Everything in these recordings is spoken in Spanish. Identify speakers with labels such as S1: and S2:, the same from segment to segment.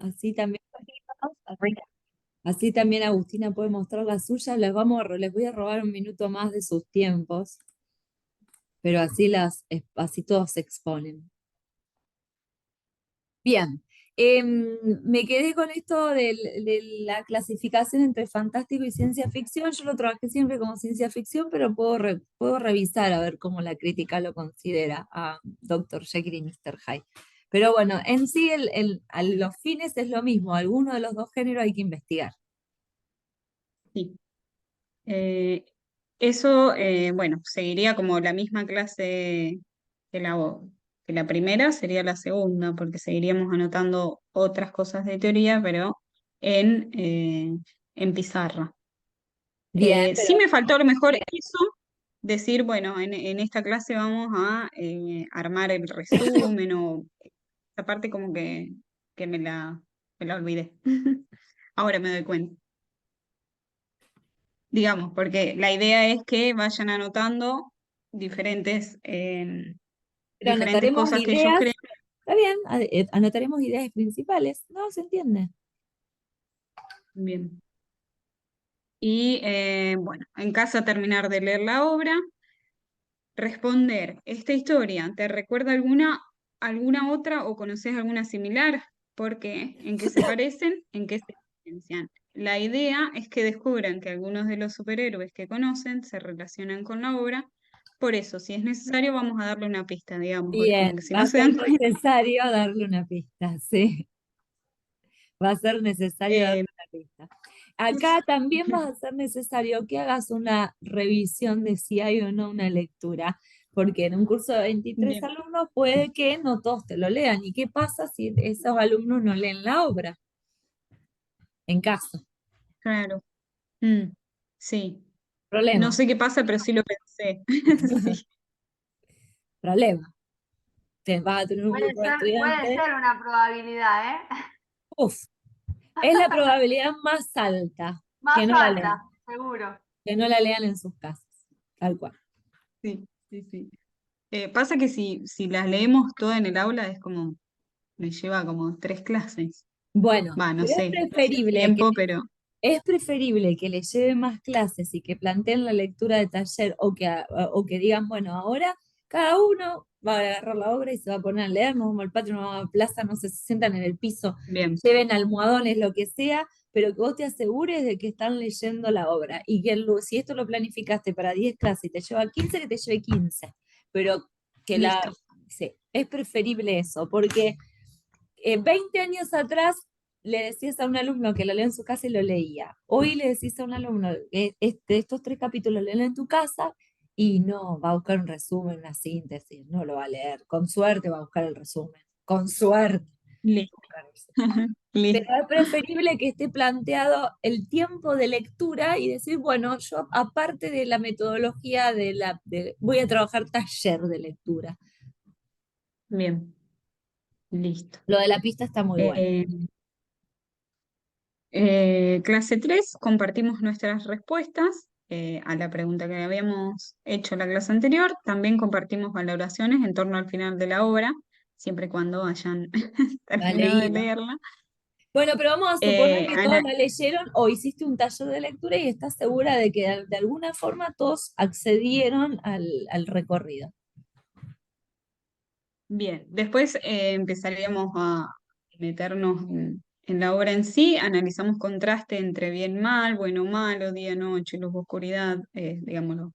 S1: Así también, así también Agustina puede mostrar la suya. Les voy a robar un minuto más de sus tiempos, pero así todos se exponen. Bien, me quedé con esto de la clasificación entre fantástico y ciencia ficción. Yo lo trabajé siempre como ciencia ficción, pero puedo revisar a ver cómo la crítica lo considera a Dr. Jekyll y Mr. Hyde. Pero bueno, en sí a los fines es lo mismo, alguno de los dos géneros hay que investigar.
S2: Sí. Eh, Eso, bueno, seguiría como la misma clase que que la primera, sería la segunda, porque seguiríamos anotando otras cosas de teoría, pero en pizarra.
S1: Bien,
S2: Sí me faltó a lo mejor eso, decir, bueno, en esta clase vamos a armar el resumen o esa parte como que me la olvidé. Ahora me doy cuenta. Digamos, porque la idea es que vayan anotando diferentes,
S1: pero
S2: diferentes
S1: anotaremos
S2: cosas que ellos
S1: ideas,
S2: creen.
S1: está bien, anotaremos ideas principales, ¿no? ¿Se entiende?
S2: Bien. Y bueno, en casa terminar de leer la obra, responder, ¿esta historia te recuerda alguna otra o conoces alguna similar? ¿Por qué? ¿En qué se parecen? ¿En qué se diferencian? La idea es que descubran que algunos de los superhéroes que conocen se relacionan con la obra. Por eso, si es necesario, vamos a darle una pista, digamos, porque
S1: Bien,
S2: como que si
S1: va
S2: no
S1: a
S2: se
S1: ser
S2: dan cuenta.
S1: necesario darle una pista, sí. Va a ser necesario darle
S2: eh,
S1: una pista. Acá también va a ser necesario que hagas una revisión de si hay o no una lectura, porque en un curso de 23
S2: bien,
S1: alumnos puede que no todos te lo lean. ¿Y qué pasa si esos alumnos no leen la obra? En caso,
S2: claro. Mm, sí. No
S1: problema,
S2: sé qué pasa, pero sí lo pensé. Sí.
S1: problema. Vas a tener un grupo de
S3: Puede
S1: estudiantes.
S3: ser una probabilidad, ¿eh?
S1: Uf, es la probabilidad más alta que
S3: Más
S1: no la lean,
S3: alta, seguro.
S1: que no la lean en sus casas, tal cual.
S2: Sí, sí, sí. Pasa que si las leemos todas en el aula es como, me lleva como 3 clases.
S1: Bueno,
S2: Va, no
S1: pero
S2: sé, no sé el tiempo, pero
S1: es preferible que le lleven más clases y que planteen la lectura de taller o que digan, bueno, ahora cada uno va a agarrar la obra y se va a poner a leer, nos vamos al patio, nos vamos a la plaza, no sé, se sientan en el piso,
S2: bien,
S1: lleven almohadones, lo que sea, pero que vos te asegures de que están leyendo la obra y que si esto lo planificaste para 10 clases y te lleva 15, que te lleve 15, pero que
S2: listo.
S1: sí, es preferible eso, porque 20 años atrás le decías a un alumno que lo lea en su casa y lo leía. Hoy le decís a un alumno, estos 3 capítulos léelo en tu casa y no, va a buscar un resumen, una síntesis, no lo va a leer. Con suerte va a buscar el resumen. Con suerte.
S2: Listo.
S1: Pero
S2: Listo.
S1: es preferible que esté planteado el tiempo de lectura y decir, bueno, yo aparte de la metodología voy a trabajar taller de lectura.
S2: Bien, listo.
S1: Lo de la pista está muy bueno.
S2: Eh, clase 3 compartimos nuestras respuestas a la pregunta que habíamos hecho la clase anterior. También compartimos valoraciones en torno al final de la obra, siempre y cuando hayan
S1: La
S2: terminado de
S1: leída.
S2: leerla.
S1: Bueno, pero vamos a suponer que todos
S2: Ana,
S1: la leyeron o hiciste un taller de lectura y estás segura de que de alguna forma todos accedieron al recorrido.
S2: bien, después empezaríamos a meternos en la obra en sí, analizamos contraste entre bien, mal, bueno, malo, día, noche, luz, oscuridad, digámoslo,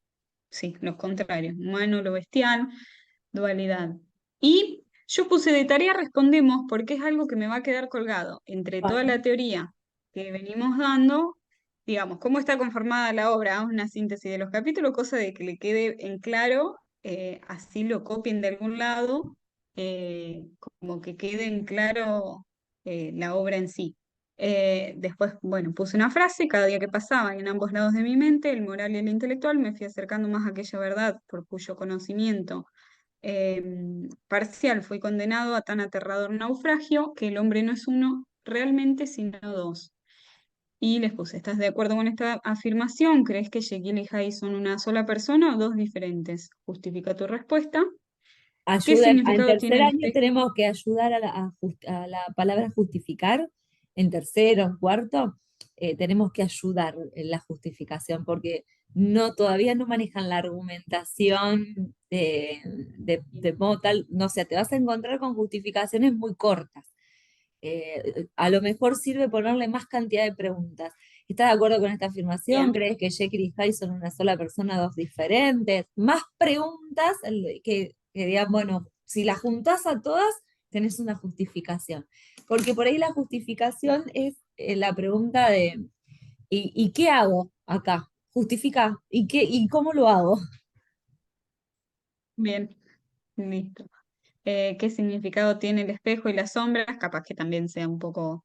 S2: sí, los contrarios, humano, lo bestial, dualidad. Y yo puse de tarea respondemos porque es algo que me va a quedar colgado entre toda
S1: Bueno,
S2: la teoría que venimos dando, digamos, cómo está conformada la obra, una síntesis de los capítulos, cosa de que le quede en claro, así lo copien de algún lado, como que quede en claro la obra en sí. Después, bueno, puse una frase, cada día que pasaba en ambos lados de mi mente, el moral y el intelectual, me fui acercando más a aquella verdad por cuyo conocimiento parcial fui condenado a tan aterrador naufragio que el hombre no es uno realmente, sino dos. Y les puse, ¿estás de acuerdo con esta afirmación? ¿Crees que Jekyll y Hyde son una sola persona o dos diferentes? Justifica tu respuesta. ¿Qué
S1: Ayuda, en
S2: significado tiene
S1: tercer
S2: el
S1: año
S2: espejo?
S1: tenemos que ayudar a la palabra justificar, en tercero, en cuarto, tenemos que ayudar en la justificación, porque todavía no manejan la argumentación de modo tal, no sé, te vas a encontrar con justificaciones muy cortas. A lo mejor sirve ponerle más cantidad de preguntas. ¿Estás de acuerdo con esta afirmación?
S2: Bien,
S1: ¿Crees que Jekyll y Hyde son una sola persona, dos diferentes? Más preguntas que digan, bueno, si las juntás a todas, tenés una justificación. Porque por ahí la justificación es la pregunta de, ¿y qué hago acá? Justifica, ¿y cómo lo hago?
S2: bien, listo. ¿Qué significado tiene el espejo y las sombras? Capaz que también sea un poco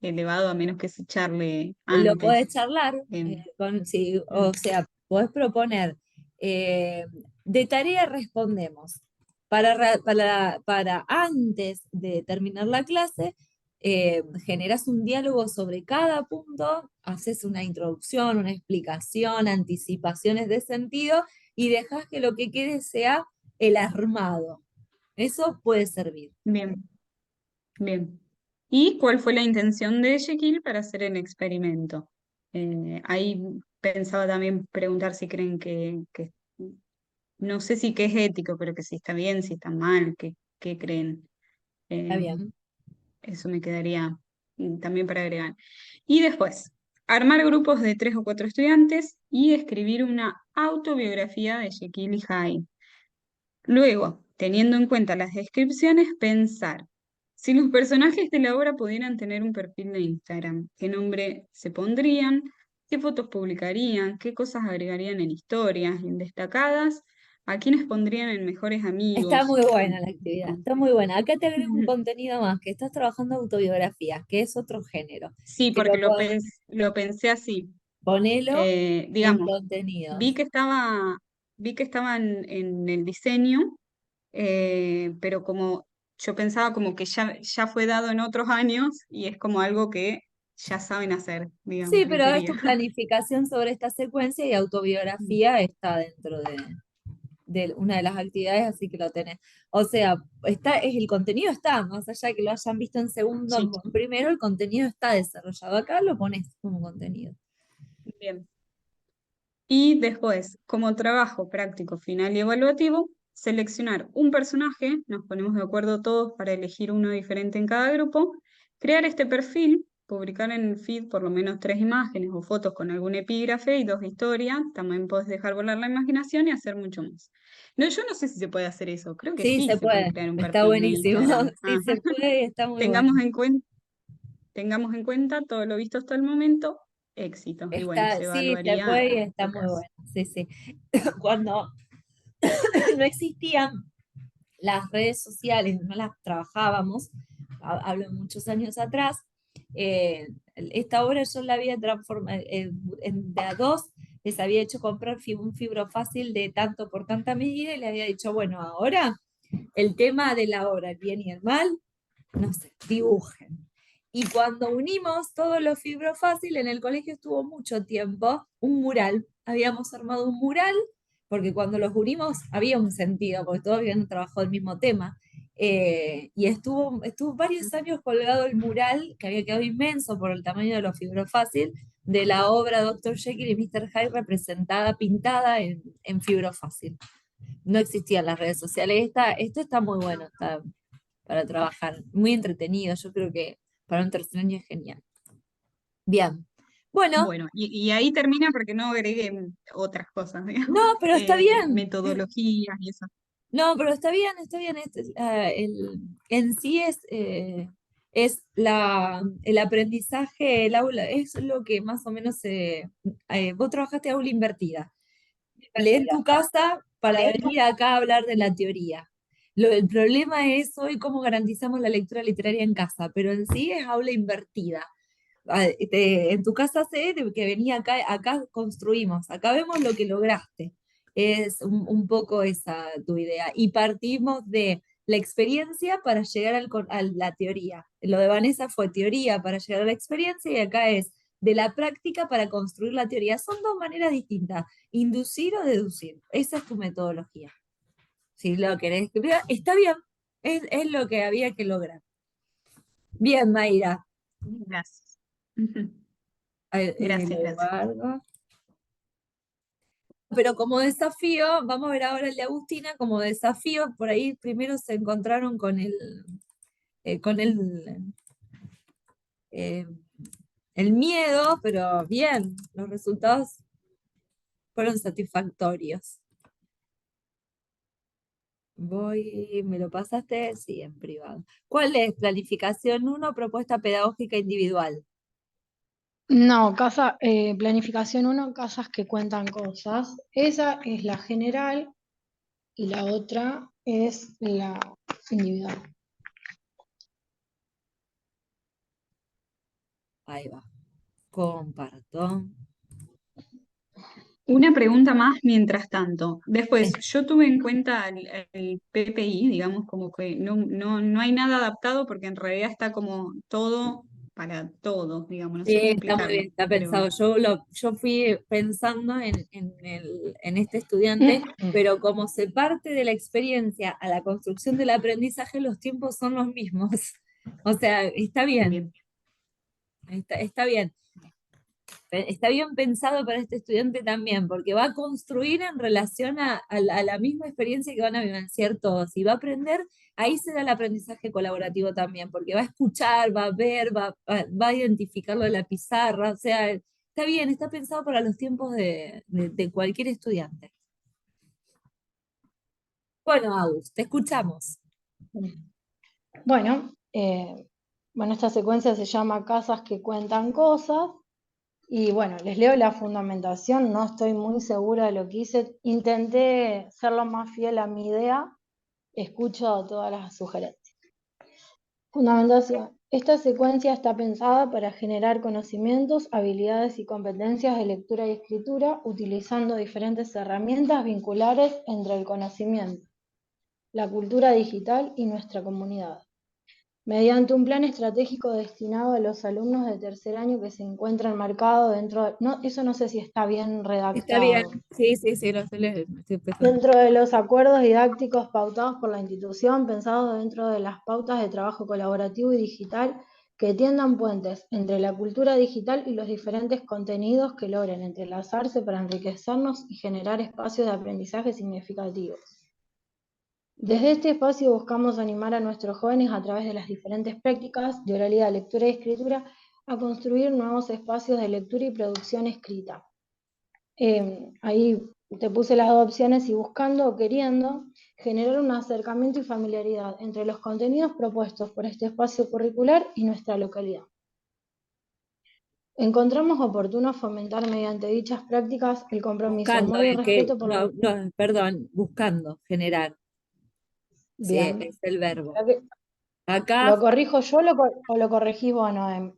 S2: elevado, a menos que se charle
S1: Lo podés
S2: antes.
S1: charlar,
S2: Em,
S1: sí,
S2: mm,
S1: o sea, podés proponer, eh, de tarea respondemos. Para antes de terminar la clase, generas un diálogo sobre cada punto, haces una introducción, una explicación, anticipaciones de sentido y dejas que lo que quede sea el armado. Eso puede servir.
S2: bien, bien. ¿Y cuál fue la intención de Jekyll para hacer el experimento? Ahí pensaba también preguntar si creen no sé si que es ético, pero que si está bien, si está mal, qué creen.
S1: Está
S2: Eh,
S1: bien.
S2: Eso me quedaría también para agregar. Y después, armar grupos de 3 o 4 estudiantes y escribir una autobiografía de Jekyll y Hyde. Luego, teniendo en cuenta las descripciones, pensar si los personajes de la obra pudieran tener un perfil de Instagram, qué nombre se pondrían, qué fotos publicarían, qué cosas agregarían en historias, en destacadas, a quiénes pondrían en mejores
S1: Está
S2: amigos.
S1: muy buena la actividad, está muy buena. Acá te agrego un
S2: Ujú.
S1: contenido más, que estás trabajando autobiografías, que es otro género,
S2: Sí,
S1: que
S2: porque lo pensé así.
S1: ponelo en
S2: Digamos, vi
S1: contenidos.
S2: que estaba, vi que estaba en el diseño, pero como yo pensaba como que ya fue dado en otros años y es como algo que ya saben hacer,
S1: Sí,
S2: digamos, en
S1: pero es
S2: teoría.
S1: tu planificación sobre esta secuencia y autobiografía está dentro de una de las actividades, así que lo tenés. O sea, el contenido está, más allá de que lo hayan visto en segundo,
S2: Sí,
S1: en primero, el contenido está desarrollado. Acá lo pones como contenido.
S2: bien. Y después, como trabajo práctico final y evaluativo, seleccionar un personaje, nos ponemos de acuerdo todos para elegir uno diferente en cada grupo, crear este perfil, publicar en el feed por lo menos 3 imágenes o fotos con algún epígrafe y 2 historias, también podés dejar volar la imaginación y hacer mucho más. No, yo no sé si se puede hacer eso, creo que
S1: Sí,
S2: sí
S1: se
S2: se puede
S1: puede,
S2: crear un
S1: está
S2: perfil de
S1: buenísimo.
S2: Instagram.
S1: Sí,
S2: Ah,
S1: se puede y está muy bueno.
S2: tengamos en cuenta, tengamos en cuenta todo lo visto hasta el momento, éxito. Y bueno,
S1: Está,
S2: se
S1: sí, se
S2: evaluaría
S1: puede y
S2: en
S1: está
S2: tu
S1: muy
S2: caso.
S1: bueno. Sí, sí. Cuando no existían las redes sociales, no las trabajábamos, hablo de muchos años atrás, esta obra yo la había transformado de a dos, les había hecho comprar un fibro fácil de tanto por tanta medida y le había dicho, bueno, ahora el tema de la obra, el bien y el mal, no sé, dibujen. Y cuando unimos todos los fibros fácil, en el colegio estuvo mucho tiempo un mural. Habíamos armado un mural, porque cuando los unimos había un sentido, porque todos habían trabajado el mismo tema. Y estuvo varios años colgado el mural, que había quedado inmenso por el tamaño de los fibros fácil, de la obra Dr. Jekyll y Mr. Hyde representada, pintada en fibro fácil. No existían las redes sociales. Esto está muy bueno, está para trabajar. Muy entretenido, yo creo que para un tercer año es genial. Bien, bueno,
S2: Bueno, y ahí termina porque no agregué otras cosas,
S1: no,
S2: digamos,
S1: pero está bien.
S2: metodologías y eso.
S1: No, pero está bien, está bien. En sí es el aprendizaje, el aula, es lo que más o menos vos trabajaste aula invertida. Lee en tu casa para venir acá a hablar de la teoría. El problema es hoy cómo garantizamos la lectura literaria en casa, pero en sí es aula invertida. En tu casa sé que venía acá construimos, acá vemos lo que lograste. Es un poco esa tu idea. Y partimos de la experiencia para llegar a la teoría. Lo de Vanessa fue teoría para llegar a la experiencia y acá es de la práctica para construir la teoría. Son dos maneras distintas, inducir o deducir. Esa es tu metodología. Si lo querés escribir, está bien, es lo que había que lograr. Bien, Mayra.
S2: Gracias.
S1: Lo
S2: Gracias, gracias.
S1: guardo. Pero como desafío, vamos a ver ahora el de Agustina, como desafío, por ahí primero se encontraron con eh, el miedo, pero bien, los resultados fueron satisfactorios. ¿Me lo pasaste? Sí, en privado. ¿Cuál es? Planificación 1, propuesta pedagógica individual.
S4: No, planificación uno, casas que cuentan cosas. Esa es la general y la otra es la individual.
S1: Ahí va. Comparto.
S2: Una pregunta más mientras tanto. Después,
S1: Sí.
S2: yo tuve en cuenta el PPI, digamos, como que no hay nada adaptado porque en realidad está como todo para todos, digamos, no sé
S1: Sí,
S2: cómo
S1: está muy bien,
S2: explicarlo,
S1: está
S2: pero
S1: pensado. Yo fui pensando en este estudiante, pero como se parte de la experiencia a la construcción del aprendizaje, los tiempos son los mismos. O sea, está bien,
S2: bien.
S1: está bien. Está bien pensado para este estudiante también, porque va a construir en relación a la misma experiencia que van a vivenciar todos y va a aprender, ahí se da el aprendizaje colaborativo también, porque va a escuchar, va a ver, va a identificarlo en la pizarra, o sea, está bien, está pensado para los tiempos de cualquier estudiante. Bueno, Agus, te escuchamos.
S4: Bueno, esta secuencia se llama Casas que cuentan cosas. Y bueno, les leo la fundamentación, no estoy muy segura de lo que hice. Intenté ser lo más fiel a mi idea, escucho todas las sugerencias. Fundamentación. Esta secuencia está pensada para generar conocimientos, habilidades y competencias de lectura y escritura utilizando diferentes herramientas vinculares entre el conocimiento, la cultura digital y nuestra comunidad, mediante un plan estratégico destinado a los alumnos de tercer año que se encuentran marcados eso no sé si está bien
S1: Está bien,
S4: redactado,
S1: sí, lo estoy empezando.
S4: dentro de los acuerdos didácticos pautados por la institución, pensados dentro de las pautas de trabajo colaborativo y digital que tiendan puentes entre la cultura digital y los diferentes contenidos que logren entrelazarse para enriquecernos y generar espacios de aprendizaje significativos. Desde este espacio buscamos animar a nuestros jóvenes a través de las diferentes prácticas de oralidad, lectura y escritura a construir nuevos espacios de lectura y producción escrita. Ahí te puse las dos opciones y buscando o queriendo generar un acercamiento y familiaridad entre los contenidos propuestos por este espacio curricular y nuestra localidad. Encontramos oportuno fomentar mediante dichas prácticas el compromiso,
S1: Buscando,
S4: amor y respeto por la...
S1: no, perdón, buscando, generar, sí,
S4: Bien.
S1: es el verbo.
S4: ¿Lo
S1: Acá
S4: corrijo yo o lo corregís vos, Noem?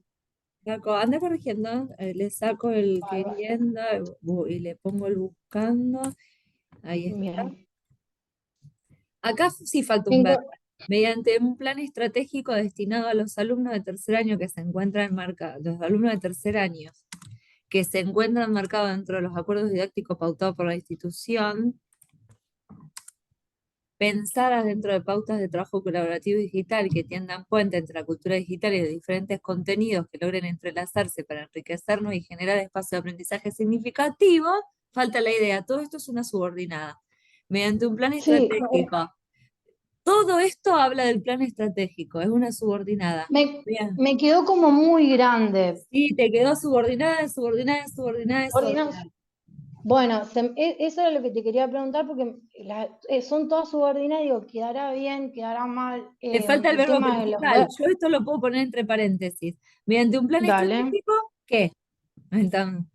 S1: anda corrigiendo, le saco el
S4: Bárbaro.
S1: queriendo y le pongo el buscando. Ahí está.
S4: Bien.
S1: Acá sí falta un verbo. Mediante un plan estratégico destinado a los alumnos de tercer año que se encuentran marcados, los alumnos de tercer año que se encuentran marcados dentro de los acuerdos didácticos pautados por la institución, pensadas dentro de pautas de trabajo colaborativo digital que tiendan puente entre la cultura digital y los diferentes contenidos que logren entrelazarse para enriquecernos y generar espacios de aprendizaje significativo, falta la idea, todo esto es una subordinada. Mediante un plan
S4: Sí,
S1: estratégico. Todo esto habla del plan estratégico, es una subordinada. Bien.
S4: me quedó como muy grande.
S1: Sí, te quedó subordinada, subordinada, subordinada,
S4: Ordenanza.
S1: subordinada.
S4: Bueno, eso era lo que te quería preguntar porque son todas subordinadas, digo, quedará bien, quedará mal.
S1: Te falta el
S4: El
S1: verbo
S4: tema de los
S1: principal. Yo esto lo puedo poner entre paréntesis. Mediante un plan
S4: Dale.
S1: estratégico, ¿qué? Entonces,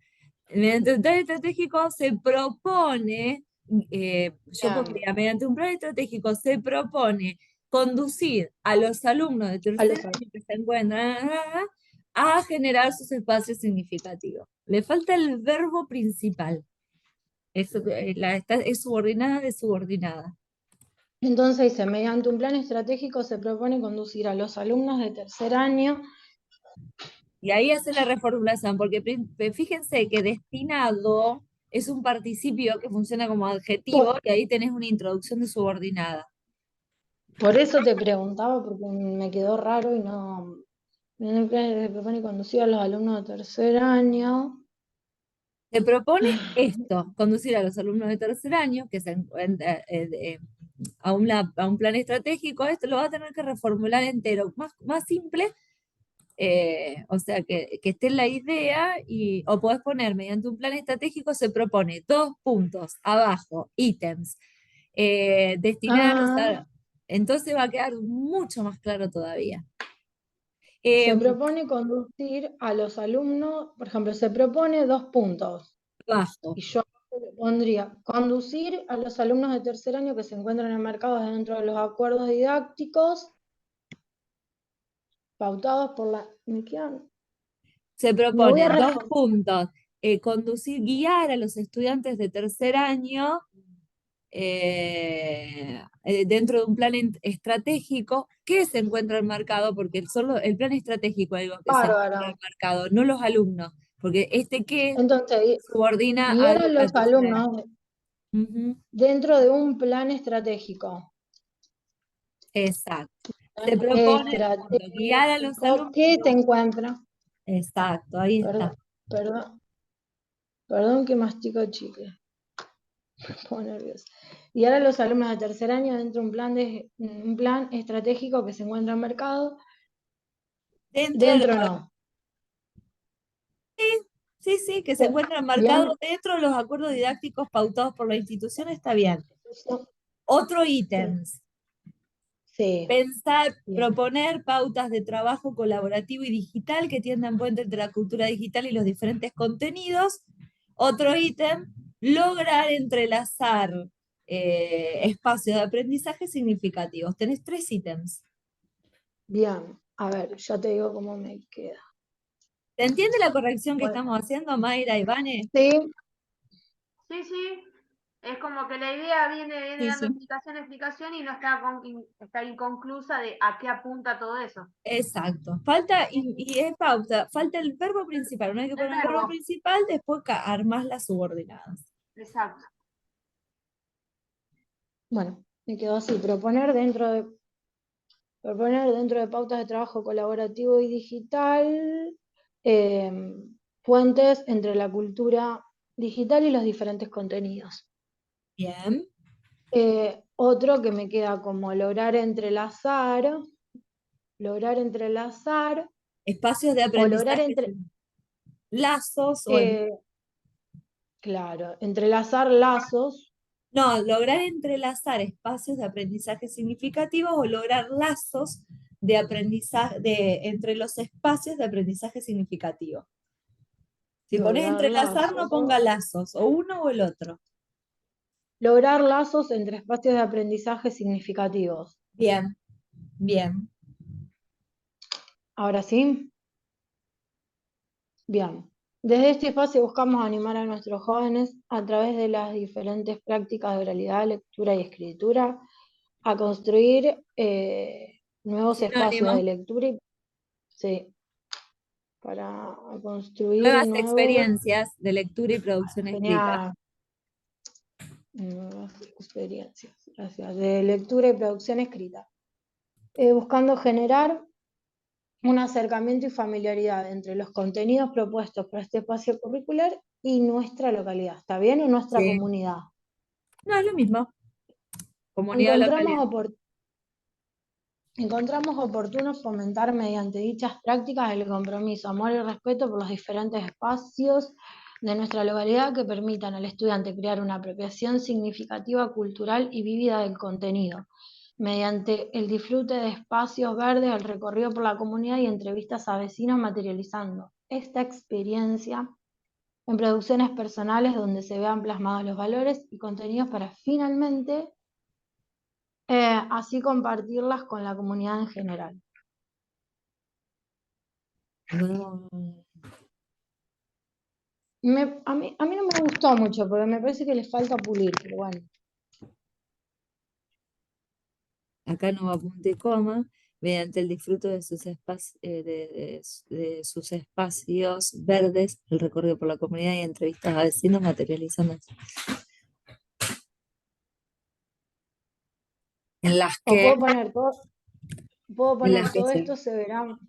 S1: mediante un plan estratégico se propone, yo
S4: Bien.
S1: pondría, mediante un plan estratégico se propone conducir a los alumnos de
S4: A
S1: tercer
S4: los
S1: año que se encuentran a generar sus espacios significativos. Le falta el verbo principal. Es subordinada de subordinada.
S4: Entonces dice, mediante un plan estratégico se propone conducir a los alumnos de tercer año.
S1: Y ahí hace la reformulación, porque fíjense que destinado es un participio que funciona como adjetivo y ahí tenés una introducción de subordinada.
S4: Por eso te preguntaba, porque me quedó raro y no. En el plan se propone conducir a los alumnos de tercer año.
S1: Se propone esto, conducir a los alumnos de tercer año que se encuentran a un plan estratégico. Esto lo va a tener que reformular entero, más simple, o sea, que esté en la idea, o podés poner, mediante un plan estratégico se propone 2 puntos, abajo, ítems, destinados
S4: Ah,
S1: entonces va a quedar mucho más claro todavía.
S4: se propone conducir a los alumnos, por ejemplo, se propone 2 puntos.
S1: Abajo,
S4: Y yo le pondría conducir a los alumnos de tercer año que se encuentran enmarcados dentro de los acuerdos didácticos pautados por la.
S1: se
S4: Me voy
S1: propone
S4: a
S1: 2 puntos, guiar a los estudiantes de tercer año dentro de un plan estratégico que se encuentra enmarcado, porque solo el plan estratégico es algo que se encuentra
S4: Bárbaro.
S1: enmarcado, no los alumnos, porque que
S4: Entonces,
S1: subordina
S4: guiar a
S1: al
S4: los
S1: tercer año.
S4: alumnos
S1: Ujú,
S4: dentro de un plan estratégico.
S1: exacto. Se
S4: Plan
S1: propone guiar a los
S4: estratégico
S1: alumnos.
S4: que se encuentra.
S1: Exacto, ahí está.
S4: Perdón, perdón que mastico chicle. Me pongo nerviosa. Guiar a los alumnos de tercer año dentro de un plan estratégico que se encuentra en mercado.
S1: Dentro de
S4: Dentro no.
S1: sí, que se encuentra enmarcado
S4: Bien.
S1: dentro de los acuerdos didácticos pautados por la institución, está bien. Otro ítem.
S4: Sí,
S1: Pensar,
S4: bien.
S1: proponer pautas de trabajo colaborativo y digital que tiendan puente entre la cultura digital y los diferentes contenidos. Otro ítem, lograr entrelazar espacios de aprendizaje significativos. Tenés 3 ítems.
S4: Bien. A ver, ya te digo cómo me queda.
S1: ¿Se entiende la corrección que
S4: Bueno,
S1: estamos haciendo, Mayra y Vane?
S4: sí,
S3: Sí, sí. Es como que la idea viene
S1: Sí,
S3: dando
S1: sí.
S3: explicación y no está, está inconclusa de a qué apunta todo eso.
S1: Exacto. Falta, y es pauta, falta el verbo principal. No hay que
S3: El
S1: poner el verbo
S3: verbo,
S1: principal, después armás las subordinadas.
S3: exacto.
S4: bueno, me quedó así. Proponer dentro de pautas de trabajo colaborativo y digital, eh, puentes entre la cultura digital y los diferentes contenidos.
S1: Bien.
S4: Otro que me queda como lograr entrelazar
S1: Espacios de
S4: o lograr
S1: aprendizaje, lazos
S4: eh, claro, entrelazar lazos,
S1: no, lograr entrelazar espacios de aprendizaje significativos o lograr lazos de aprendizaje entre los espacios de aprendizaje significativo. Si pones
S4: lograr
S1: entrelazar, no ponga
S4: lazos,
S1: lazos, o uno o el otro.
S4: lograr lazos entre espacios de aprendizaje significativos.
S1: Bien, bien.
S4: Ahora sí, bien. Desde este espacio buscamos animar a nuestros jóvenes a través de las diferentes prácticas de oralidad, lectura y escritura a construir nuevos espacios de
S1: Sinónimo.
S4: lectura y sí, para construir
S1: Nuevas
S4: nuevos,
S1: experiencias de lectura y producción escrita.
S4: genial, nuevas experiencias, gracias, de lectura y producción escrita, buscando generar un acercamiento y familiaridad entre los contenidos propuestos para este espacio curricular y nuestra localidad, ¿está bien? Y nuestra
S1: Sí.
S4: comunidad.
S1: No, es lo mismo. Comunidad
S4: Encontramos,
S1: localidad.
S4: encontramos oportuno fomentar mediante dichas prácticas el compromiso, amor y respeto por los diferentes espacios de nuestra localidad que permitan al estudiante crear una apropiación significativa, cultural y vívida del contenido, mediante el disfrute de espacios verdes, el recorrido por la comunidad y entrevistas a vecinos, materializando esta experiencia en producciones personales donde se vean plasmados los valores y contenidos para finalmente así compartirlas con la comunidad en general.
S1: Mm.
S4: A mí no me gustó mucho, porque me parece que le falta pulir, pero bueno.
S1: Acá no va punto y coma. mediante el disfrute de sus espacios verdes, el recorrido por la comunidad y entrevistas a vecinos materializando en las
S4: O
S1: que,
S4: puedo
S1: en
S4: poner
S1: las que
S4: todo
S1: se,
S4: esto se verá.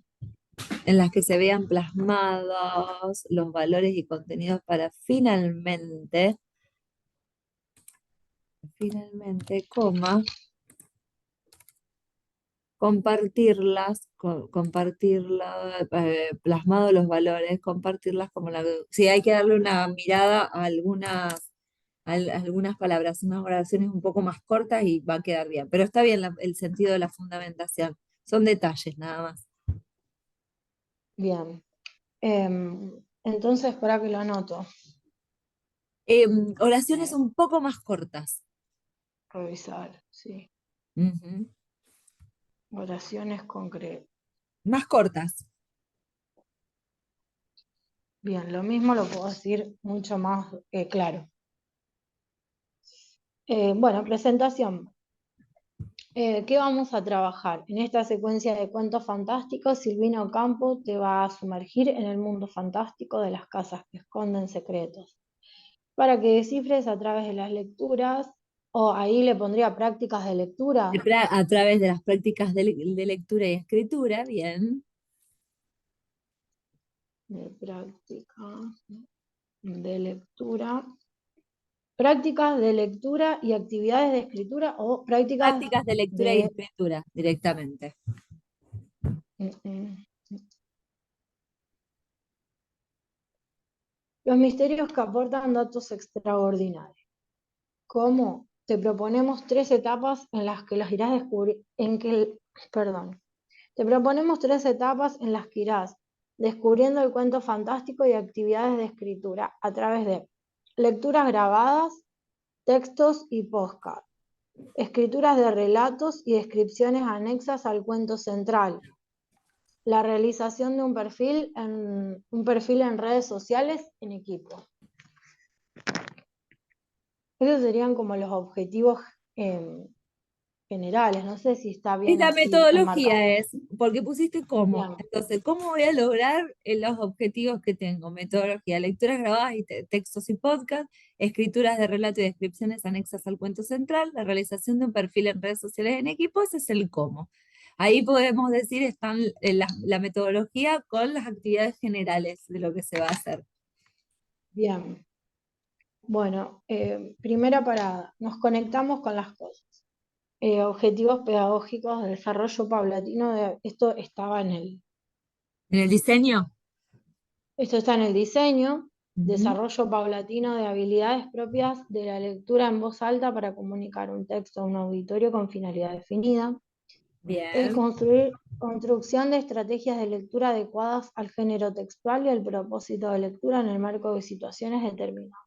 S1: en las que se vean plasmados los valores y contenidos para finalmente, plasmado los valores, compartirlas como si hay que darle una mirada a algunas palabras, unas oraciones un poco más cortas y va a quedar bien. Pero está bien el sentido de la fundamentación. Son detalles nada más.
S4: Bien. Entonces, para que lo anoto.
S1: Oraciones un poco más cortas.
S4: Revisar, sí.
S1: Ujú.
S4: Oraciones concretas.
S1: Más cortas.
S4: Bien, lo mismo lo puedo decir mucho más claro. Bueno, presentación. ¿Qué vamos a trabajar? En esta secuencia de cuentos fantásticos, Silvina Ocampo te va a sumergir en el mundo fantástico de las casas que esconden secretos, para que descifres a través de las lecturas, o ahí le pondría prácticas de lectura,
S1: A través de las prácticas de lectura y escritura, bien.
S4: de prácticas de lectura, prácticas de lectura y actividades de escritura, o prácticas
S1: Prácticas de lectura y
S4: de...
S1: escritura directamente.
S4: Los misterios que aportan datos extraordinarios. ¿Cómo? Te proponemos 3 etapas en las que las irás Te proponemos 3 etapas en las que irás descubriendo el cuento fantástico y actividades de escritura a través de lecturas grabadas, textos y podcast, escrituras de relatos y descripciones anexas al cuento central, la realización de un perfil en redes sociales en equipo. Esos serían como los objetivos generales. No sé si está bien
S1: La
S4: así enmarcado.
S1: metodología es, porque pusiste cómo.
S4: Bien,
S1: Entonces, ¿cómo voy a lograr los objetivos que tengo? Metodología, lecturas grabadas y textos y podcast, escrituras de relato y descripciones anexas al cuento central, la realización de un perfil en redes sociales en equipo, ese es el cómo. Ahí podemos decir, están la metodología con las actividades generales de lo que se va a hacer.
S4: bien. Bueno, primera parada, nos conectamos con las cosas. Objetivos pedagógicos de desarrollo paulatino, esto
S1: ¿En el diseño?
S4: esto está en el diseño,
S1: Ujú.
S4: desarrollo paulatino de habilidades propias de la lectura en voz alta para comunicar un texto a un auditorio con finalidad definida.
S1: Bien.
S4: Construcción de estrategias de lectura adecuadas al género textual y al propósito de lectura en el marco de situaciones determinadas.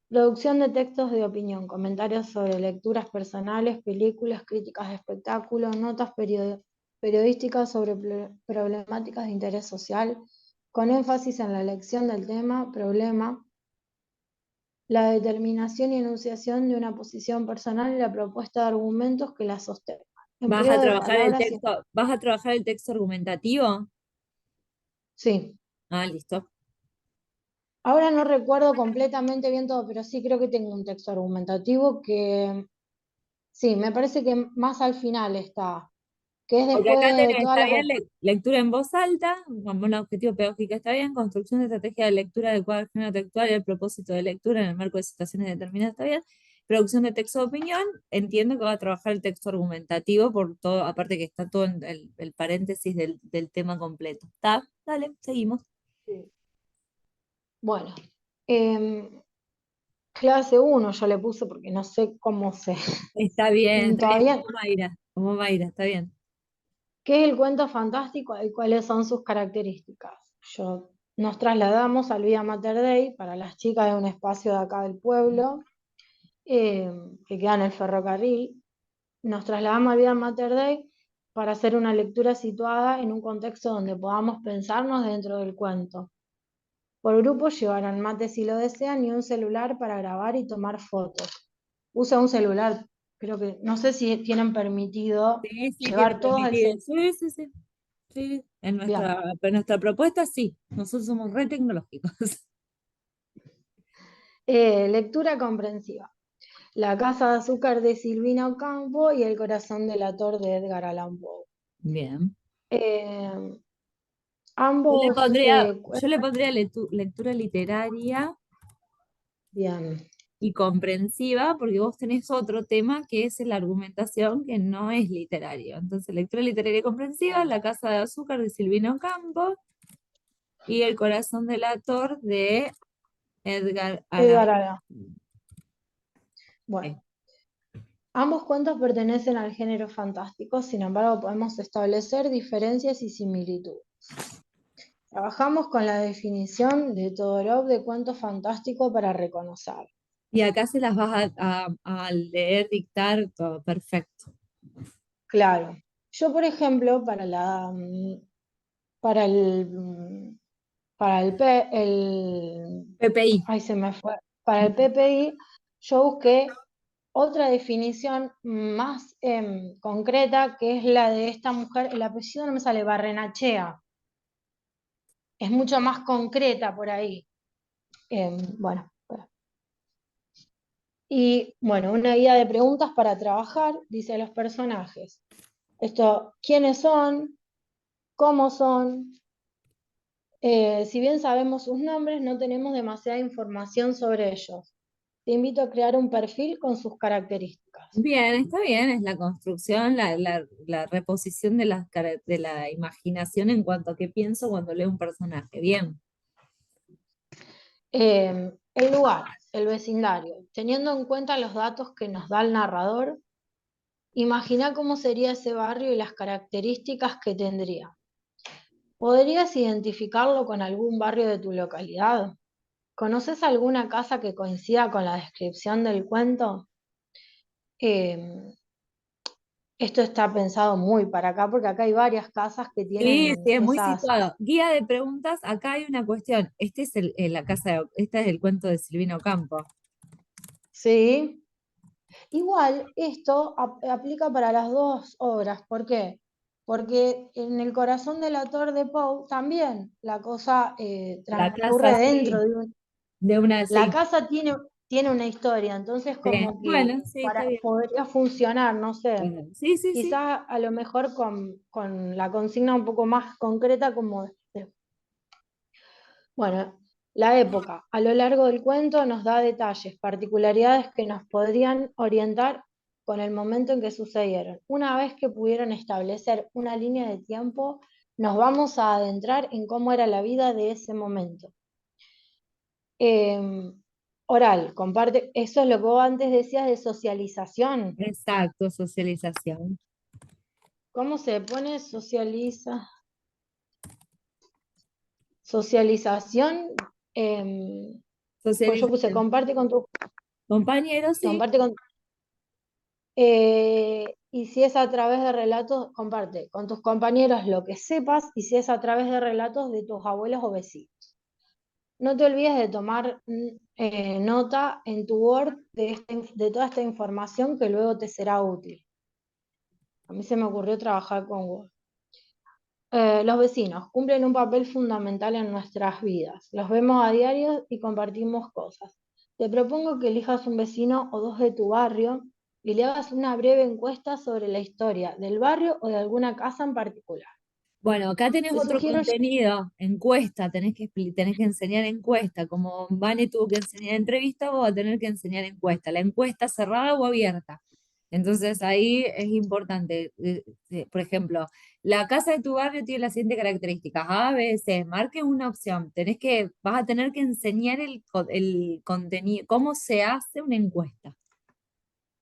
S4: Producción de textos de opinión, comentarios sobre lecturas personales, películas, críticas de espectáculo, notas periodísticas sobre problemáticas de interés social, con énfasis en la elección del tema, problema, la determinación y enunciación de una posición personal y la propuesta de argumentos que la sostengan.
S1: ¿Vas
S4: Empleo
S1: a
S4: de
S1: trabajar el
S4: palabras y...
S1: texto, vas a trabajar el texto argumentativo?
S4: Sí.
S1: Ah, listo.
S4: Ahora no recuerdo completamente bien todo, pero sí creo que tengo un texto argumentativo que, sí, me parece que más al final está, que es
S1: Porque
S4: después
S1: acá
S4: de
S1: tenés,
S4: todas
S1: está
S4: las...
S1: bien, lectura en voz alta, como un objetivo pedagógico está bien, construcción de estrategia de lectura adecuada al género textual y el propósito de lectura en el marco de situaciones determinadas está bien. Producción de texto de opinión, entiendo que va a trabajar el texto argumentativo por todo, aparte que está todo en el paréntesis del tema completo. ¿Está? Dale, seguimos.
S4: Sí. Bueno, em, clase 1 yo le puse porque no sé cómo se...
S1: Está bien,
S4: Todavía,
S1: como Mayra, está bien.
S4: ¿qué es el cuento fantástico y cuáles son sus características? Nos trasladamos al Vía Mater Dei para las chicas de un espacio de acá del pueblo, que queda en el ferrocarril. Nos trasladamos al Vía Mater Dei para hacer una lectura situada en un contexto donde podamos pensarnos dentro del cuento. Por grupo llevarán mate si lo desean y un celular para grabar y tomar fotos. Usa un celular Creo que, no sé si tienen permitido
S1: Sí, sí, tiene
S4: llevar todos al
S1: permitido.
S4: centro.
S1: Sí, sí, sí. Sí,
S4: Bien.
S1: en nuestra propuesta sí, nosotros somos re tecnológicos.
S4: Lectura comprensiva. La casa de azúcar de Silvina Ocampo y El corazón delator de Edgar Allan Poe.
S1: Bien.
S4: Eh, ambos,
S1: Yo le pondría lectura literaria
S4: bien,
S1: y comprensiva, porque vos tenés otro tema que es la argumentación que no es literario. Entonces, lectura literaria y comprensiva, La casa de azúcar de Silvino Campo y El corazón delator de Edgar Allan.
S4: Edgar Allan.
S1: Eh,
S4: Bueno, ambos cuentos pertenecen al género fantástico, sin embargo podemos establecer diferencias y similitudes. Trabajamos con la definición de Todorov de cuento fantástico para reconocer.
S1: Y acá se las vas a leer, dictar, todo perfecto.
S4: Claro, yo por ejemplo, para
S1: PPI.
S4: ay, se me fue, para el PPI, yo busqué otra definición más concreta, que es la de esta mujer, el apellido no me sale, Barrenachea, es mucho más concreta por ahí. Bueno, y bueno, una guía de preguntas para trabajar, dice a los personajes. Esto, ¿quiénes son? ¿Cómo son? Si bien sabemos sus nombres, no tenemos demasiada información sobre ellos. Te invito a crear un perfil con sus características.
S1: Bien, está bien, es la construcción, la reposición de la imaginación en cuanto a qué pienso cuando leo un personaje. Bien.
S4: El lugar, el vecindario. Teniendo en cuenta los datos que nos da el narrador, imagina cómo sería ese barrio y las características que tendría. ¿Podrías identificarlo con algún barrio de tu localidad? ¿Conoces alguna casa que coincida con la descripción del cuento? Eh, Esto está pensado muy para acá, porque acá hay varias casas que
S1: Sí,
S4: tienen
S1: sí, es muy
S4: esas.
S1: situado. Guía de preguntas, acá hay una cuestión. Este es este es el cuento de Silvino Campo.
S4: Sí. Igual esto aplica para las dos obras. ¿Por qué? Porque en El corazón del autor de Poe también la cosa
S1: La casa,
S4: transcurre dentro
S1: sí,
S4: de un.
S1: de una,
S4: La
S1: sí.
S4: casa tiene una historia, entonces
S1: Sí.
S4: como
S1: Bueno,
S4: que
S1: sí, está bien.
S4: podría funcionar, no sé.
S1: Bueno, sí, sí, sí.
S4: Quizás a lo mejor con la consigna un poco más concreta como este. Bueno, la época. A lo largo del cuento nos da detalles, particularidades que nos podrían orientar con el momento en que sucedieron. Una vez que pudieron establecer una línea de tiempo, nos vamos a adentrar en cómo era la vida de ese momento. Oral, comparte, eso es lo que vos antes decías de socialización.
S1: Exacto, socialización.
S4: ¿Cómo se pone socialización? Pues yo puse
S1: Socialización. Compañeros, sí.
S4: comparte con, y si es a través de relatos, comparte con tus compañeros lo que sepas, y si es a través de relatos de tus abuelos o vecinos. No te olvides de tomar nota en tu Word de toda esta información que luego te será útil. A mí se me ocurrió trabajar con Word. Los vecinos cumplen un papel fundamental en nuestras vidas. Los vemos a diario y compartimos cosas. Te propongo que elijas un vecino o dos de tu barrio y le hagas una breve encuesta sobre la historia del barrio o de alguna casa en particular.
S1: Bueno, acá tenés
S4: Te
S1: otro
S4: sugiero,
S1: contenido, encuesta, tenés que enseñar encuesta. Como Vane tuvo que enseñar entrevista, vos vas a tener que enseñar encuesta. La encuesta cerrada o abierta. Entonces ahí es importante. Por ejemplo, la casa de tu barrio tiene las siguientes características. A, B, C. Marque una opción. Vas a tener que enseñar el contenido, cómo se hace una encuesta.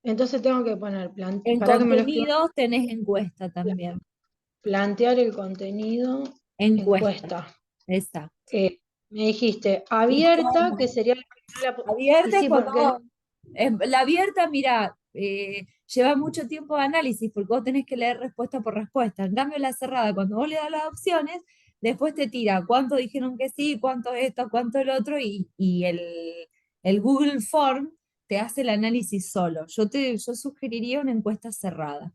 S4: entonces tengo que poner,
S1: En
S4: para que me lo escriban,
S1: contenidos tenés encuesta también.
S4: plantear el contenido,
S1: Encuesta,
S4: encuesta.
S1: exacto.
S4: Me dijiste
S1: ¿Y
S4: abierta, que
S1: cómo?
S4: sería y
S1: Abierta es
S4: sí,
S1: cuando
S4: porque
S1: la abierta, mira, lleva mucho tiempo de análisis porque vos tenés que leer respuesta por respuesta. En cambio, la cerrada, cuando vos le das las opciones, después te tira cuánto dijeron que sí, cuánto esto, cuánto el otro, y el Google Form te hace el análisis solo. Yo sugeriría una encuesta cerrada.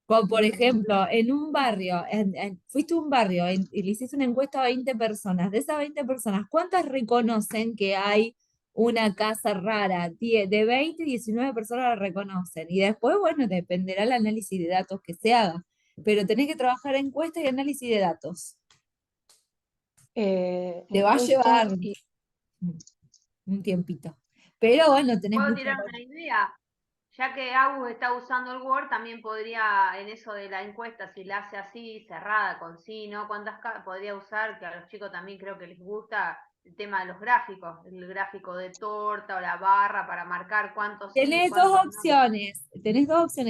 S1: Como por ejemplo, en un barrio, fuiste a un barrio y le hiciste una encuesta a 20 personas. De esas 20 personas, ¿cuántas reconocen que hay una casa rara? De 20, 19 personas la reconocen. Y después, bueno, dependerá el análisis de datos que se haga. Pero tenés que trabajar encuesta y análisis de datos. Te va a
S4: Encuesta
S1: llevar
S4: y
S1: un tiempito. Pero bueno, tenés
S3: ¿Puedo
S1: mucho.
S3: tirar una idea? Ya que Agus está usando el Word, también podría, en eso de la encuesta, si la hace así, cerrada, con sí, ¿no? Podría usar, que a los chicos también creo que les gusta, el tema de los gráficos, el gráfico de torta o la barra para marcar cuántos sí y
S1: Tenés dos
S3: cuántos no.
S1: opciones,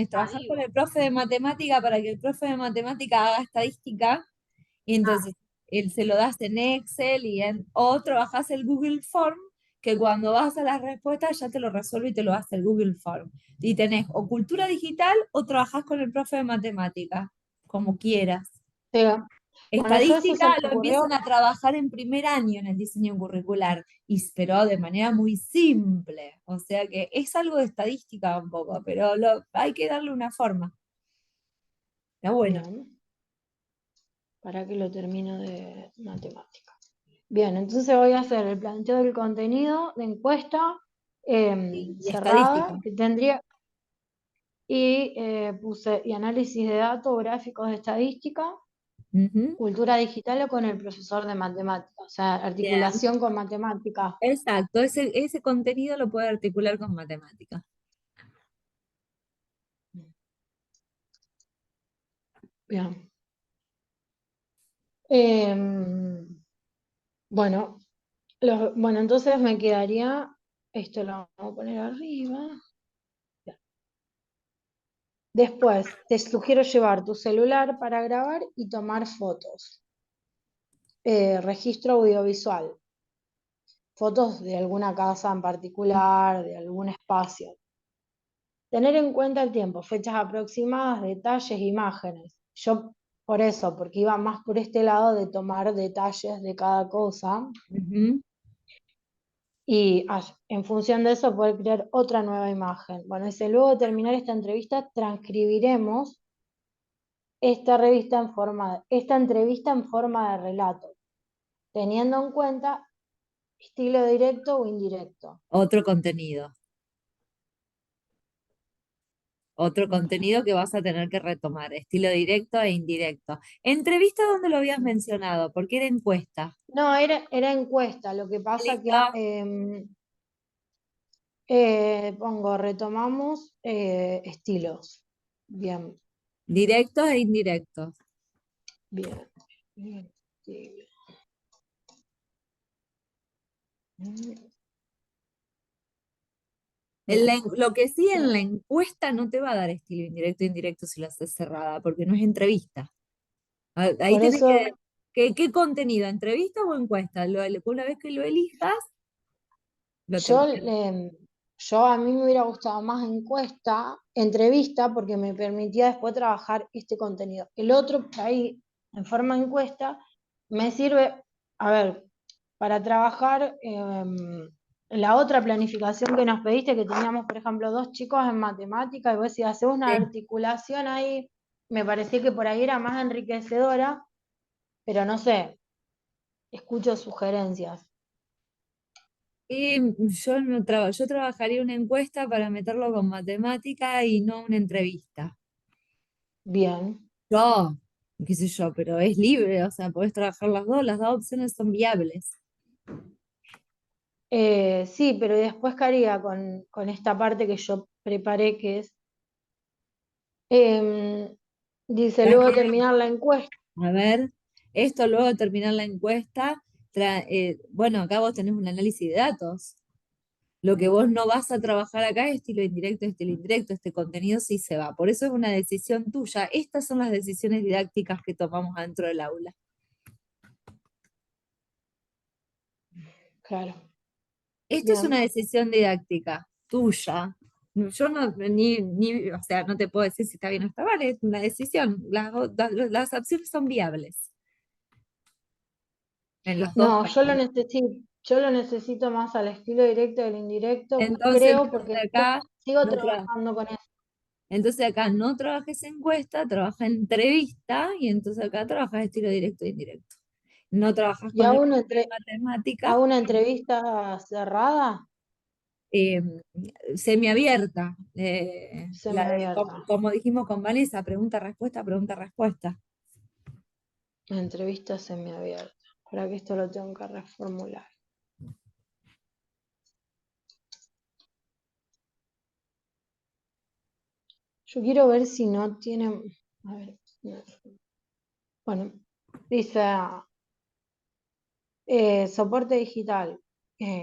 S1: trabajar con
S3: Digo.
S1: el profe de matemática para que el profe de matemática haga estadística, y entonces él se lo das en Excel o trabajás el Google Form, que cuando vas a las respuestas ya te lo resuelve y te lo hace el Google Form. Y tenés o cultura digital o trabajás con el profe de matemática, como quieras.
S4: bueno, yo eso se
S1: Estadística
S4: me
S1: lo
S4: ocurrió.
S1: empiezan a trabajar en primer año en el diseño curricular, pero de manera muy simple. O sea que es algo de estadística un poco, pero hay que darle una forma. Está bueno.
S4: Bien, para que lo termino de matemática. Bien, entonces voy a hacer el planteo del contenido de encuesta
S1: Y
S4: cerrada,
S1: estadística.
S4: que tendría, y puse y análisis de datos, gráficos de estadística,
S1: Ujú.
S4: cultura digital o con el profesor de matemáticas, o sea,
S1: Bien.
S4: articulación con matemáticas.
S1: Exacto, ese contenido lo puede articular con matemática.
S4: Bien. Bueno, bueno, entonces me quedaría, esto lo vamos a poner arriba. Después, te sugiero llevar tu celular para grabar y tomar fotos. Registro audiovisual. Fotos de alguna casa en particular, de algún espacio. Tener en cuenta el tiempo, fechas aproximadas, detalles, imágenes. Yo por eso, porque iba más por este lado de tomar detalles de cada cosa
S1: Ujú.
S4: y en función de eso poder crear otra nueva imagen. Bueno, dice, luego de terminar esta entrevista, transcribiremos esta entrevista en forma de relato, teniendo en cuenta estilo directo o indirecto.
S1: Otro contenido. Otro contenido que vas a tener que retomar, estilo directo e indirecto. ¿Entrevista dónde lo habías mencionado? Porque era encuesta.
S4: No, era encuesta, lo que pasa que
S1: Listo.
S4: pongo, retomamos estilos. Bien,
S1: Directos e indirectos.
S4: bien. Estilo. Bien.
S1: Lo que sí en la encuesta no te va a dar estilo indirecto e indirecto si lo haces cerrada, porque no es entrevista. Ahí
S4: Por
S1: tenés
S4: eso
S1: ¿qué contenido? ¿Entrevista o encuesta? Una vez que lo elijas, lo
S4: yo,
S1: tenés.
S4: yo a mí me hubiera gustado más encuesta, entrevista, porque me permitía después trabajar este contenido. El otro, ahí, en forma de encuesta, me sirve, a ver, para trabajar la otra planificación que nos pediste, que teníamos, por ejemplo, dos chicos en matemática, y vos decías, hacer una
S1: Sí.
S4: articulación ahí, me parecía que por ahí era más enriquecedora, pero no sé, escucho sugerencias.
S1: Y yo, no yo trabajaría una encuesta para meterlo con matemática y no una entrevista.
S4: Bien.
S1: Yo, qué sé yo, pero es libre, o sea, podés trabajar las dos opciones son viables.
S4: Sí, pero ¿y después qué haría con esta parte que yo preparé, que es, dice, luego de terminar la encuesta?
S1: A ver, esto luego de terminar la encuesta, bueno, acá vos tenés un análisis de datos. Lo que vos no vas a trabajar acá es estilo indirecto, este contenido sí se va. Por eso es una decisión tuya. Estas son las decisiones didácticas que tomamos dentro del aula.
S4: Claro,
S1: Esto es una
S4: bien.
S1: decisión didáctica tuya. Yo no, o sea, no te puedo decir si está bien o está mal, es una decisión. Las opciones son viables en los dos
S4: No, yo lo
S1: casos.
S4: necesito, Yo lo necesito más al estilo directo del indirecto,
S1: Entonces,
S4: creo, porque
S1: acá
S4: sigo
S1: no tra-
S4: trabajando con eso.
S1: entonces acá no trabajes encuesta, trabaja entrevista y entonces acá trabajas estilo directo e indirecto. No trabajas
S4: Y
S1: con el
S4: a
S1: matemática,
S4: una entrevista cerrada,
S1: eh, semiabierta.
S4: semiabierta.
S1: Como dijimos con Vanessa, pregunta-respuesta, pregunta-respuesta.
S4: Entrevista semiabierta. Para que esto lo tengo que reformular. Yo quiero ver si no tienen. A ver. No. Bueno, dice soporte digital,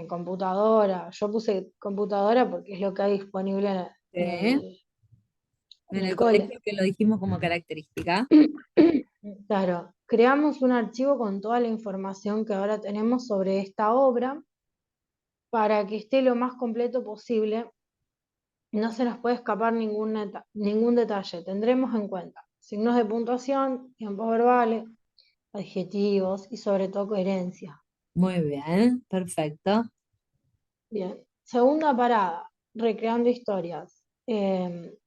S4: computadora. Yo puse computadora porque es lo que hay disponible en
S1: ¿Sí?
S4: en
S1: En
S4: el
S1: el
S4: cole.
S1: colegio que lo dijimos como característica.
S4: Claro, creamos un archivo con toda la información que ahora tenemos sobre esta obra para que esté lo más completo posible. No se nos puede escapar ningún detalle. Tendremos en cuenta signos de puntuación, tiempos verbales, adjetivos y sobre todo coherencia.
S1: Muy bien, perfecto.
S4: Bien. Segunda parada, recreando historias.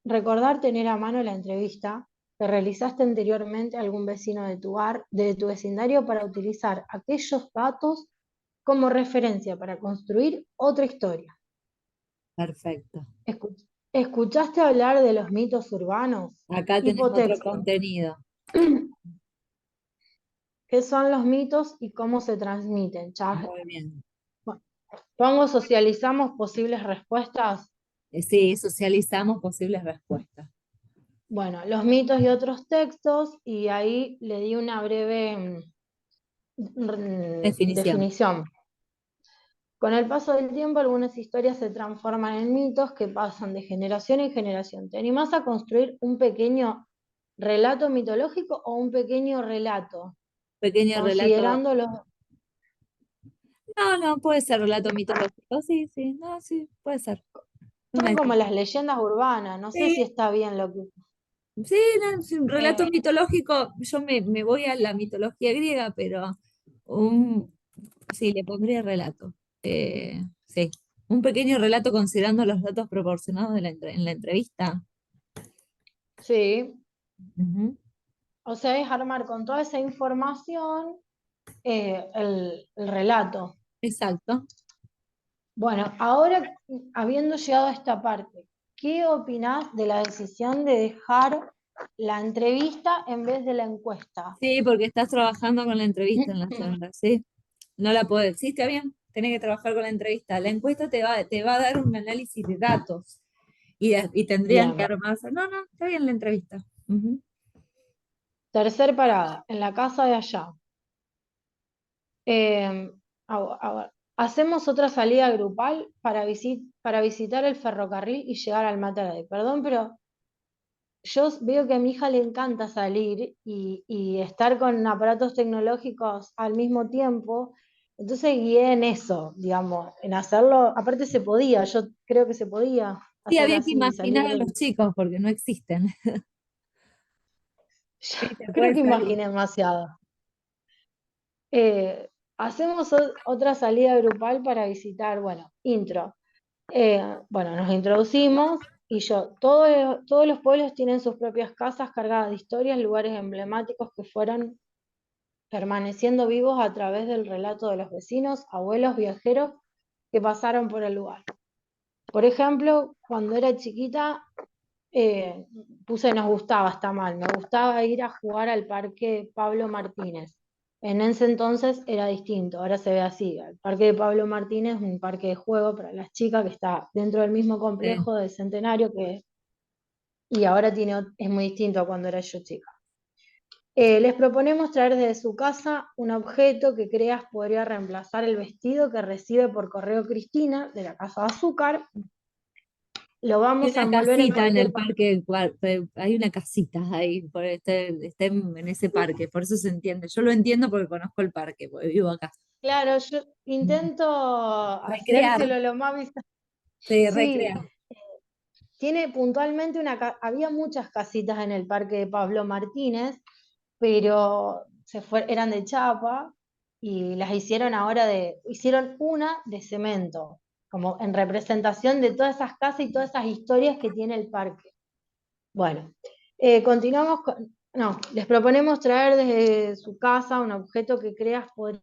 S4: Recordar tener a mano la entrevista que realizaste anteriormente a algún vecino de tu vecindario para utilizar aquellos datos como referencia para construir otra historia.
S1: Perfecto.
S4: ¿Escuchaste hablar de los mitos urbanos?
S1: Acá tenés otro
S4: Hipotexto.
S1: contenido.
S4: ¿Qué son los mitos y cómo se transmiten?
S1: Muy bien.
S4: Bueno, pongo socializamos posibles respuestas.
S1: Sí, socializamos posibles respuestas.
S4: Bueno, los mitos y otros textos, y ahí le di una breve
S1: Definición.
S4: definición. Con el paso del tiempo, algunas historias se transforman en mitos que pasan de generación en generación. ¿Te animás a construir un pequeño relato mitológico o un pequeño relato?
S1: Pequeño relato.
S4: Considerando los...
S1: No, puede ser relato mitológico. Sí, sí, no, sí, puede ser. No
S4: Son
S1: me-
S4: como las leyendas urbanas, no sé si
S1: Sí,
S4: está bien lo que...
S1: sí, no, sí, un relato mitológico, yo me voy a la mitología griega, pero sí, le pondría relato. Sí, un pequeño relato considerando los datos proporcionados en la entrevista.
S4: Sí,
S1: Ujú.
S4: o sea, es armar con toda esa información el relato.
S1: Exacto.
S4: Bueno, ahora habiendo llegado a esta parte, ¿qué opinás de la decisión de dejar la entrevista en vez de la encuesta?
S1: Sí, porque estás trabajando con la entrevista en las aulas, ¿sí? No la podés. Sí, está bien, tenés que trabajar con la entrevista. La encuesta te va a dar un análisis de datos y tendrían que
S4: Bien.
S1: armarse. No, está bien la entrevista. Ujú.
S4: Tercer parada, en la casa de allá. Eh, hacemos otra salida grupal para visitar el ferrocarril y llegar al Materday. Perdón, pero yo veo que a mi hija le encanta salir y estar con aparatos tecnológicos al mismo tiempo. Entonces guié en eso, digamos, en hacerlo. Aparte se podía, yo creo que se podía
S1: Sí,
S4: hacer
S1: había que
S4: así, salir
S1: imaginar a
S4: de...
S1: los chicos porque no existen. Sí, te
S4: Creo
S1: puedes
S4: que
S1: salir.
S4: imaginé demasiado. Hacemos otra salida grupal para visitar, bueno, intro. Bueno, nos introducimos y todos los pueblos tienen sus propias casas cargadas de historias, lugares emblemáticos que fueron permaneciendo vivos a través del relato de los vecinos, abuelos, viajeros que pasaron por el lugar. Por ejemplo, cuando era chiquita, puse nos gustaba, está mal, me gustaba ir a jugar al parque Pablo Martínez. En ese entonces era distinto, ahora se ve así. El parque de Pablo Martínez es un parque de juego para las chicas que está dentro del mismo complejo del Centenario y ahora es muy distinto a cuando era yo chica. Les proponemos traer desde su casa un objeto que creas podría reemplazar el vestido que recibe por correo Cristina de la Casa de Azúcar. Lo
S1: Hay
S4: vamos a
S1: una
S4: envolver en
S1: casita en
S4: cualquier
S1: el parque, hay una casita ahí, está en ese parque, por eso se entiende. Yo lo entiendo porque conozco el parque, porque vivo acá.
S4: Claro, yo intento
S1: Recrear,
S4: hacérselo lo más vista.
S1: sí,
S4: Sí,
S1: recrear.
S4: tiene puntualmente había muchas casitas en el parque de Pablo Martínez, pero eran de chapa y las hicieron hicieron una de cemento, como en representación de todas esas casas y todas esas historias que tiene el parque. Bueno, continuamos no, les proponemos traer desde su casa un objeto que creas podría